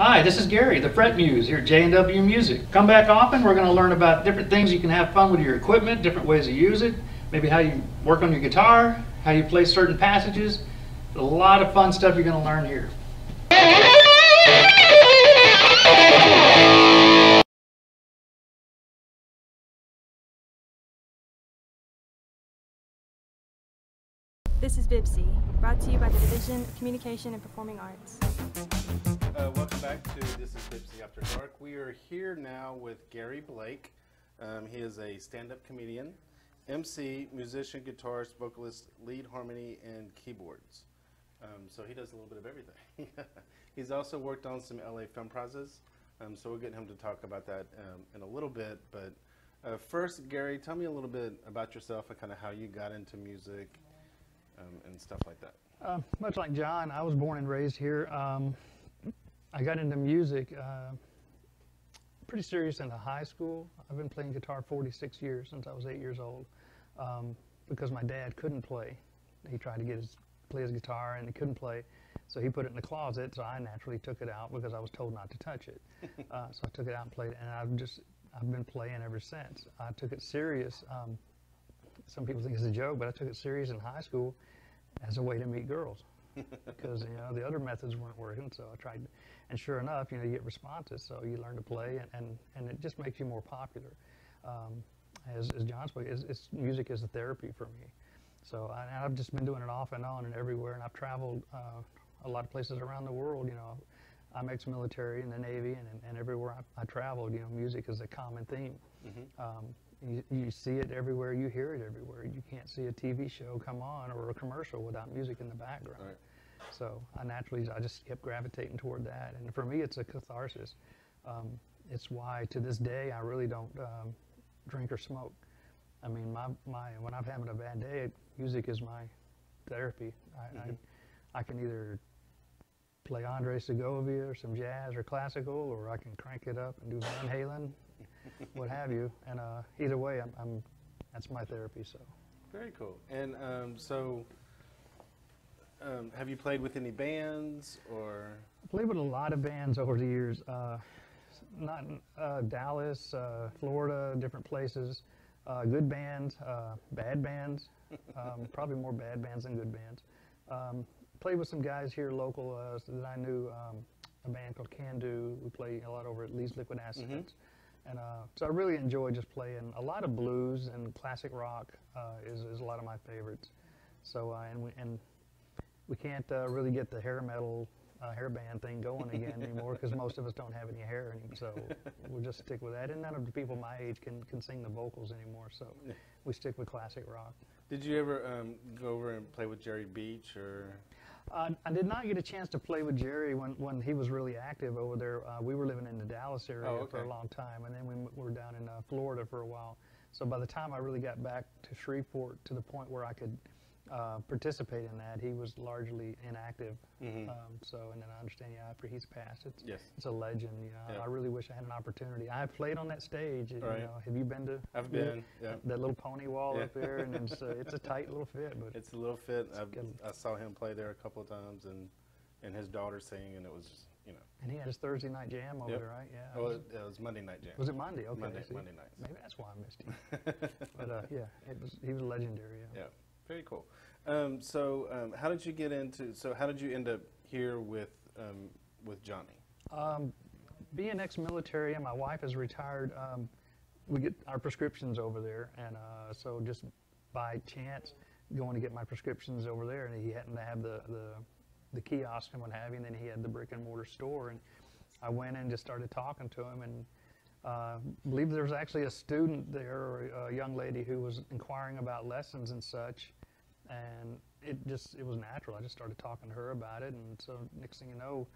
Hi, this is Gary, the Fret Muse here at J&W Music. Come back often. We're going to learn about different things you can have fun with your equipment, different ways to use it, maybe how you work on your guitar, how you play certain passages. A lot of fun stuff you're going to learn here. This is Bibsy, brought to you by the Division of Communication and Performing Arts. Welcome back to This is Bibsy After Dark. We are here now with Gary Blake. He is a stand-up comedian, MC, musician, guitarist, vocalist, lead harmony, and keyboards. So he does a little bit of everything. He's also worked on some LA film prizes, so we'll get him to talk about that in a little bit. But first, Gary, tell me a little bit about yourself and kind of how you got into music and stuff like that. Much like John, I was born and raised here. I got into music pretty serious into high school. I've been playing guitar 46 years, since I was 8 years old, because my dad couldn't play. He tried to play his guitar and he couldn't play, so he put it in the closet, so I naturally took it out because I was told not to touch it. So I took it out and played it, and I've been playing ever since. I took it serious. Some people think it's a joke, but I took it serious in high school as a way to meet girls, because the other methods weren't working. So I tried, and sure enough, you get responses. So you learn to play, and it just makes you more popular. As John spoke, music is a therapy for me. So I've just been doing it off and on and everywhere, and I've traveled a lot of places around the world. I'm ex-military in the Navy, and everywhere I traveled, music is a common theme. Mm-hmm. You see it everywhere, you hear it everywhere. You can't see a TV show come on or a commercial without music in the background. Right. So I just kept gravitating toward that. And for me, it's a catharsis. It's why to this day I really don't drink or smoke. I mean, when I'm having a bad day, music is my therapy. I can either play Andre Segovia or some jazz or classical, or I can crank it up and do Van Halen, what have you, and either way, that's my therapy. So very cool. And have you played with any bands or? I played with a lot of bands over the years. Not Dallas, Florida, different places. Good bands, bad bands. Probably more bad bands than good bands. Played with some guys here local that I knew. A band called Can Do. We play a lot over at Lee's Liquid Assets. Mm-hmm. And so I really enjoy just playing a lot of blues, and classic rock is a lot of my favorites. So and we can't really get the hair metal hair band thing going again anymore, because most of us don't have any hair anymore. So we'll just stick with that. And none of the people my age can sing the vocals anymore. So we stick with classic rock. Did you ever go over and play with Jerry Beach or? I did not get a chance to play with Jerry when he was really active over there. We were living in the Dallas area for a long time, and then we were down in Florida for a while. So by the time I really got back to Shreveport to the point where I could participate in that, he was largely inactive. Mm-hmm. And then I understand, after he's passed, it's a legend. I really wish I had an opportunity. I played on that stage. Right. Have you been to? I've been. Yeah. That little pony wall up there, and it's a tight little fit. But it's a little fit. I saw him play there a couple of times, and his daughter sing, and it was just, And he had his Thursday night jam over there, right? Yeah. Well, it was Monday night jam. Was it Monday? Okay. Monday nights. Maybe that's why I missed him. But he was legendary. Yeah. Very cool. How did you get into? So how did you end up here with Johnny? Being ex-military, and my wife is retired, we get our prescriptions over there, and so just by chance going to get my prescriptions over there, and he happened to have the kiosk and what have you, and then he had the brick and mortar store, and I went in and just started talking to him, and I believe there was actually a student there, or a young lady, who was inquiring about lessons and such, and it was natural. I just started talking to her about it, and so next thing you know,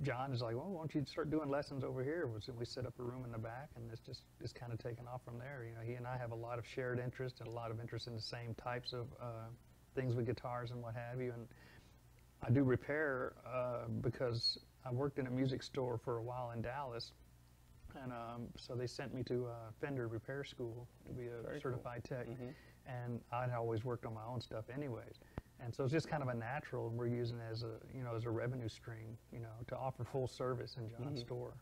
John is like, well, why don't you start doing lessons over here? So we set up a room in the back, and it's kind of taken off from there. He and I have a lot of shared interest and a lot of interest in the same types of things with guitars and what have you, and I do repair because I worked in a music store for a while in Dallas, and so they sent me to Fender repair school to be a certified tech, and I'd always worked on my own stuff anyways. And so it's just kind of a natural, and we're using it as a, you know, as a revenue stream, you know, to offer full service in John's store.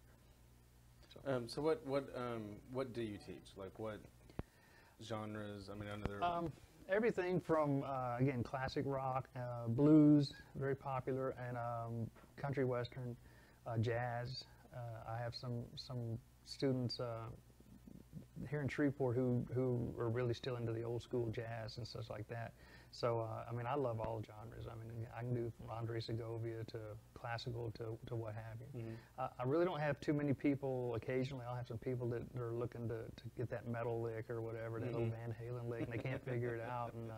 So what do you teach? Like what genres? I mean, I know there. Everything from, again, classic rock, blues, very popular, and country western, jazz. I have some students here in Shreveport who are really still into the old school jazz and stuff like that. So, I mean, I love all genres. I mean, I can do from Andre Segovia to classical to what have you. I really don't have too many people. Occasionally, I'll have some people that are looking to get that metal lick or whatever, that little Van Halen lick, and they can't figure it out. And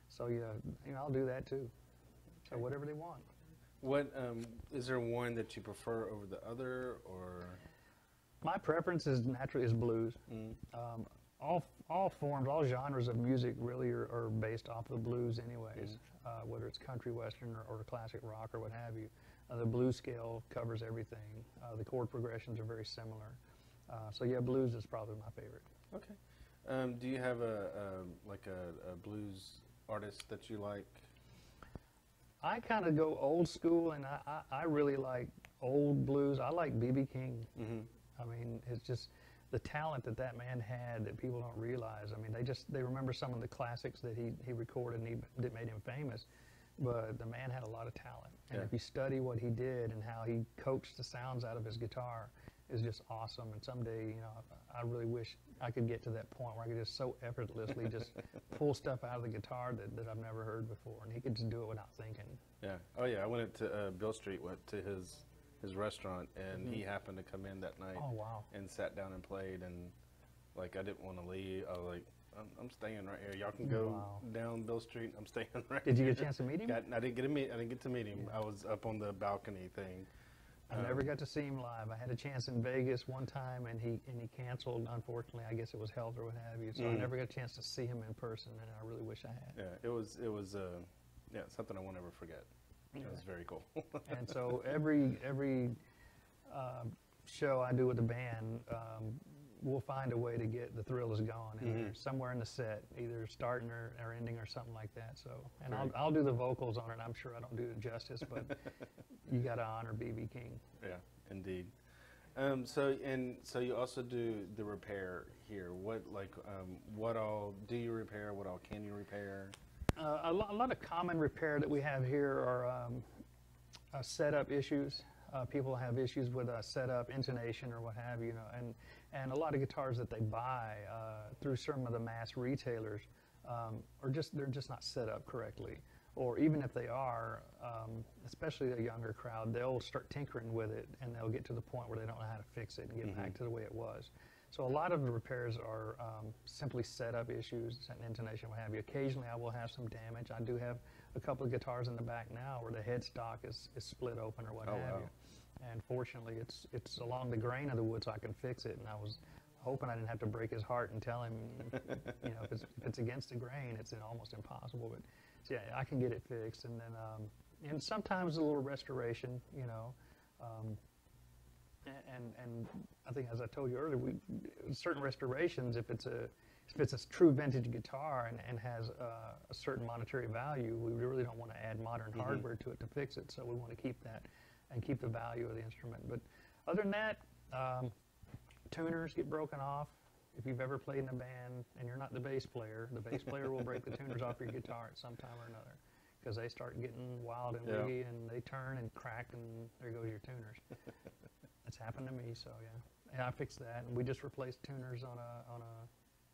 so, yeah, you know, I'll do that too. So whatever they want. What is there one that you prefer over the other, or? My preference is naturally blues. All forms, all genres of music really are based off of blues anyways, whether it's country western or classic rock or what have you. The blues scale covers everything. The chord progressions are very similar. So yeah, blues is probably my favorite. Okay. Do you have a blues artist that you like? I kind of go old school, and I really like old blues. I like B.B. King. I mean, it's just the talent that man had that people don't realize. I mean, they remember some of the classics that he recorded and that made him famous, but the man had a lot of talent. And if you study what he did and how he coaxed the sounds out of his guitar, is just awesome. And someday, you know, I really wish I could get to that point where I could just so effortlessly just pull stuff out of the guitar that I've never heard before, and he could just do it without thinking. Yeah. Oh yeah. I went to Bill Street, went to his restaurant, and he happened to come in that night. Oh wow. And sat down and played, and like I like, I didn't want to leave. I was like, I'm staying right here. Y'all can go down Bill Street. I'm staying right here. Did you here. get a chance to meet him? I didn't get to meet him. I was up on the balcony thing. I never got to see him live. I had a chance in Vegas one time, and he canceled. Unfortunately, I guess it was health or what have you. So I never got a chance to see him in person, and I really wish I had. Yeah, it was something I won't ever forget. It was very cool. And so every show I do with the band, we'll find a way to get The Thrill Is Gone in there, somewhere in the set, either starting or ending or something like that. So, and I'll do the vocals on it. I'm sure I don't do it justice, but you got to honor B.B. King. Yeah, indeed. So you also do the repair here. What all do you repair? What all can you repair? A lot of common repair that we have here are setup issues. People have issues with setup, intonation, or what have you, and a lot of guitars that they buy through some of the mass retailers they're just not set up correctly. Or even if they are, especially a younger crowd, they'll start tinkering with it, and they'll get to the point where they don't know how to fix it and get back to the way it was. So a lot of the repairs are simply setup issues and intonation, what have you. Occasionally I will have some damage. I do have a couple of guitars in the back now where the headstock is split open or what have you. And fortunately it's along the grain of the wood, so I can fix it. And I was hoping I didn't have to break his heart and tell him, you know, if it's against the grain, it's almost impossible. But so yeah, I can get it fixed. And then and sometimes a little restoration, you know. And I think, as I told you earlier, certain restorations, if it's a true vintage guitar and has a certain monetary value, we really don't want to add modern hardware to it to fix it. So we want to keep that and keep the value of the instrument. But other than that, tuners get broken off. If you've ever played in a band and you're not the bass player will break the tuners off your guitar at some time or another, because they start getting wild and wiggy and they turn and crack, and there goes your tuners. That's happened to me, so yeah. And I fixed that, and we just replaced tuners on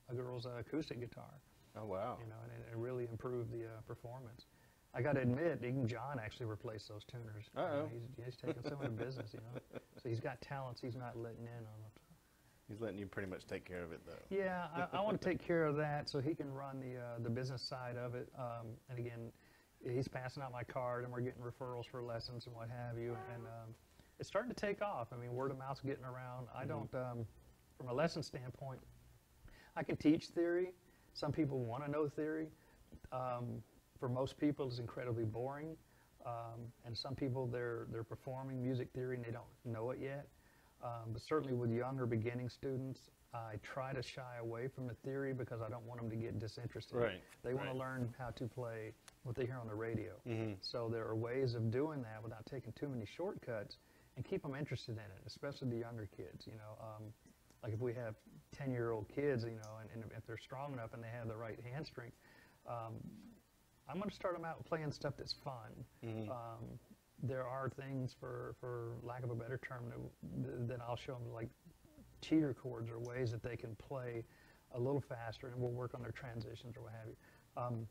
a girl's acoustic guitar. Oh wow! You know, and it really improved the performance. I got to admit, even John actually replaced those tuners. Uh-oh. You know, he's taking some of the business, you know. So he's got talents he's not letting in on it. He's letting you pretty much take care of it, though. Yeah, I want to take care of that so he can run the business side of it. And again, he's passing out my card, and we're getting referrals for lessons and what have you. And it's starting to take off. I mean, word of mouth's getting around. I don't, from a lesson standpoint, I can teach theory. Some people want to know theory. For most people, it's incredibly boring. And some people, they're performing music theory and they don't know it yet. But certainly with younger beginning students, I try to shy away from the theory because I don't want them to get disinterested. Right. They want to learn how to play what they hear on the radio. Mm-hmm. So there are ways of doing that without taking too many shortcuts and keep them interested in it, especially the younger kids. You know, like if we have 10-year-old kids, you know, and if they're strong enough and they have the right hand strength, I'm going to start them out playing stuff that's fun. Mm-hmm. There are things, for lack of a better term, that I'll show them, like cheater chords or ways that they can play a little faster, and we'll work on their transitions or what have you.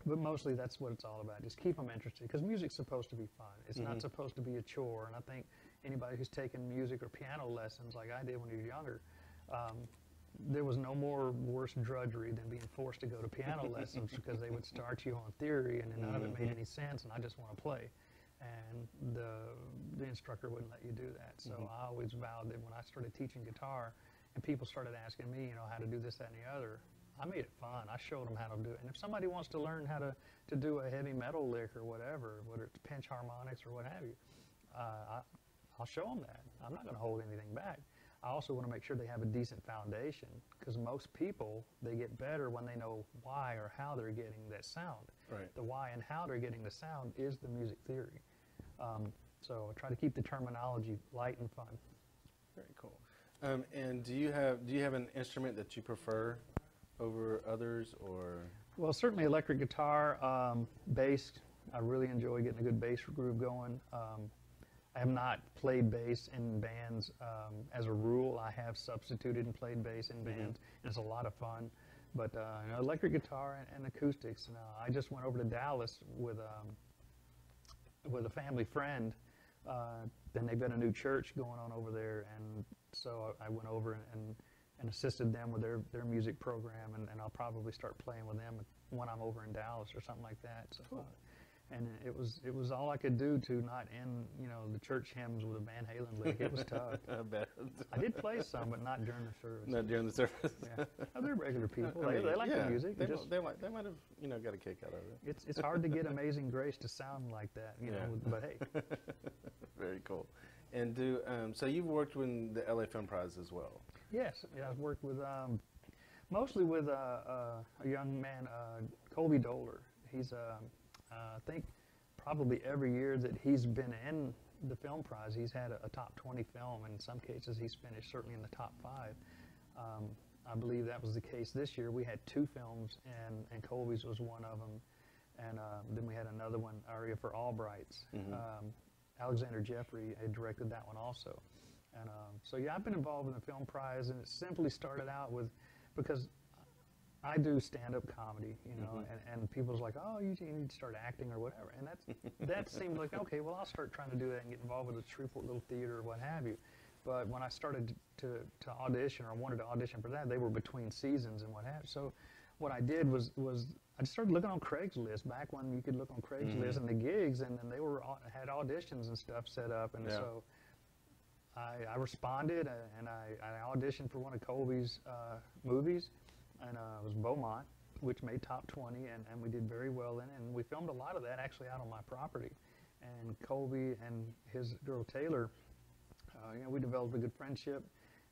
But mostly that's what it's all about, just keep them interested, because music's supposed to be fun. It's Mm-hmm. not supposed to be a chore, and I think anybody who's taken music or piano lessons like I did when you were younger, there was no more worse drudgery than being forced to go to piano lessons because they would start you on theory and none of it made any sense, and I just want to play. And the instructor wouldn't let you do that. So I always vowed that when I started teaching guitar and people started asking me, you know, how to do this, that, and the other, I made it fun. I showed them how to do it. And if somebody wants to learn how to do a heavy metal lick or whatever, whether it's pinch harmonics or what have you, I'll show them that. I'm not going to hold anything back. I also want to make sure they have a decent foundation, because most people, they get better when they know why or how they're getting that sound. Right. The why and how they're getting the sound is the music theory. So I try to keep the terminology light and fun. Very cool. And do you have an instrument that you prefer over others, or? Well, certainly electric guitar, bass. I really enjoy getting a good bass groove going. I have not played bass in bands as a rule. I have substituted and played bass in bands, and it's a lot of fun. But you know, electric guitar and acoustics. And, I just went over to Dallas with a family friend. Then they've got a new church going on over there, and so I went over and assisted them with their music program, and I'll probably start playing with them when I'm over in Dallas or something like that. So, cool. And it was all I could do to not end, you know, the church hymns with a Van Halen lick. It was tough. I bet. I did play some, but not during the service. Not during the service. Yeah, oh, they're regular people. I mean, They like yeah, the music. They, Just, they might have, you know, got a kick out of it. it's hard to get Amazing Grace to sound like that, you know. But hey, Very cool. And so you've worked with the LA Film Prize as well. yes, yeah, I've worked with mostly with a young man, Colby Doler. He's I think probably every year that he's been in the film prize, he's had a top 20 film. In some cases, he's finished certainly in the top 5. I believe that was the case this year. We had 2 films, and Colby's was one of them. And then we had another one, Aria for Albrights. Alexander Jeffrey had directed that one also. And so yeah, I've been involved in the film prize, and it simply started out with, because I do stand-up comedy, you know, and people's like, oh, you need to start acting or whatever. And that seemed like, okay, well, I'll start trying to do that and get involved with a Shreveport Little Theater or what have you. But when I started to audition, or wanted to audition for that, they were between seasons and what have you. So what I did was I just started looking on Craigslist, back when you could look on Craigslist and the gigs, and then they had auditions and stuff set up. And so I responded, and I auditioned for one of Colby's movies. And it was Beaumont, which made top 20, and we did very well in it. And we filmed a lot of that actually out on my property. And Colby and his girl Taylor, you know, we developed a good friendship.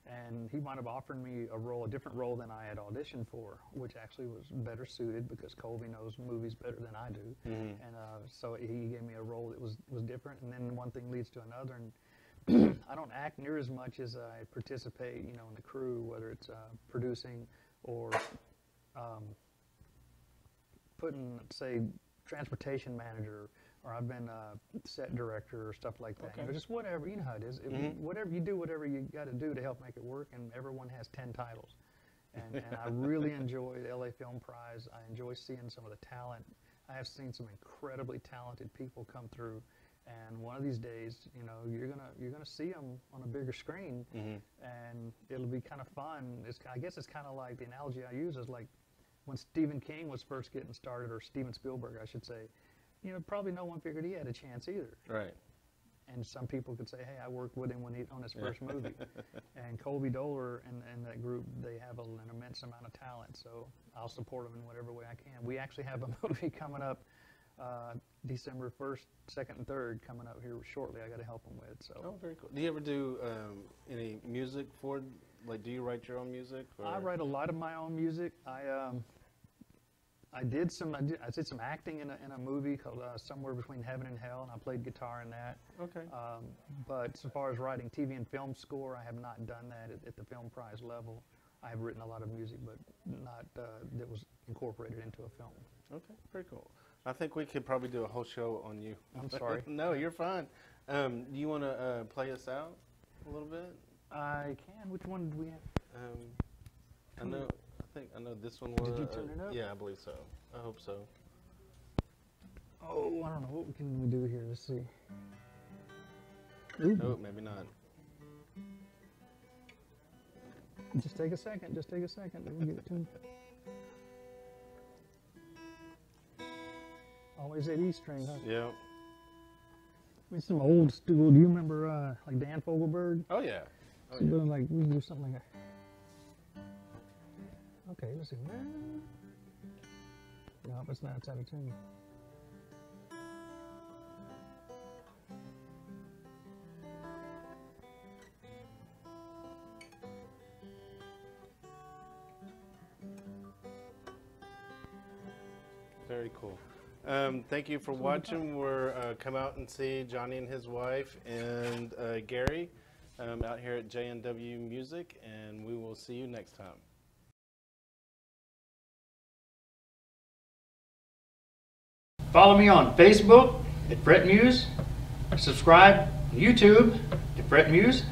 And he might have offered me a different role than I had auditioned for, which actually was better suited, because Colby knows movies better than I do. And so he gave me a role that was different. And then one thing leads to another. And I don't act near as much as I participate, you know, in the crew, whether it's producing or putting, say, transportation manager, or I've been set director or stuff like that. Okay. You know, just whatever, you know how it is. Whatever you do, whatever you got to do to help make it work, and everyone has 10 titles. And I really enjoy the LA Film Prize. I enjoy seeing some of the talent. I have seen some incredibly talented people come through. And one of these days, you know, you're gonna see them on a bigger screen, and it'll be kind of fun. I guess it's kind of like, the analogy I use is like when Stephen King was first getting started, or Steven Spielberg, I should say. You know, probably no one figured he had a chance either. Right. And some people could say, hey, I worked with him on his first movie. And Colby Doler and that group, they have an immense amount of talent. So I'll support them in whatever way I can. We actually have a movie coming up. December 1st, 2nd, and 3rd coming up here shortly. I got to help them with. So. Oh, very cool. Do you ever do any music for, like, do you write your own music? Or? I write a lot of my own music. I did some acting in a movie called Somewhere Between Heaven and Hell, and I played guitar in that. Okay. But as far as writing TV and film score, I have not done that at the film prize level. I have written a lot of music, but not that was incorporated into a film. Okay, very cool. I think we could probably do a whole show on you. I'm sorry. No, you're fine. Do you want to play us out a little bit? I can. Which one do we have? I know this one was. Did you turn it up? Yeah, I believe so. I hope so. Oh, I don't know. What can we do here? Let's see. Ooh. No, maybe not. Just take a second. Just take a second. We'll get it tuned. Always that E string, huh? Yeah. It's some old school. Do you remember like Dan Fogelberg? Oh yeah. Oh, So yeah. like we can do something like that. Okay, let's see. No, it's not. It's out of tune. Very cool. Thank you for watching. We're come out and see Johnny and his wife and Gary out here at JNW Music, and we will see you next time. Follow me on Facebook at Brett Muse. Subscribe to YouTube at Brett Muse.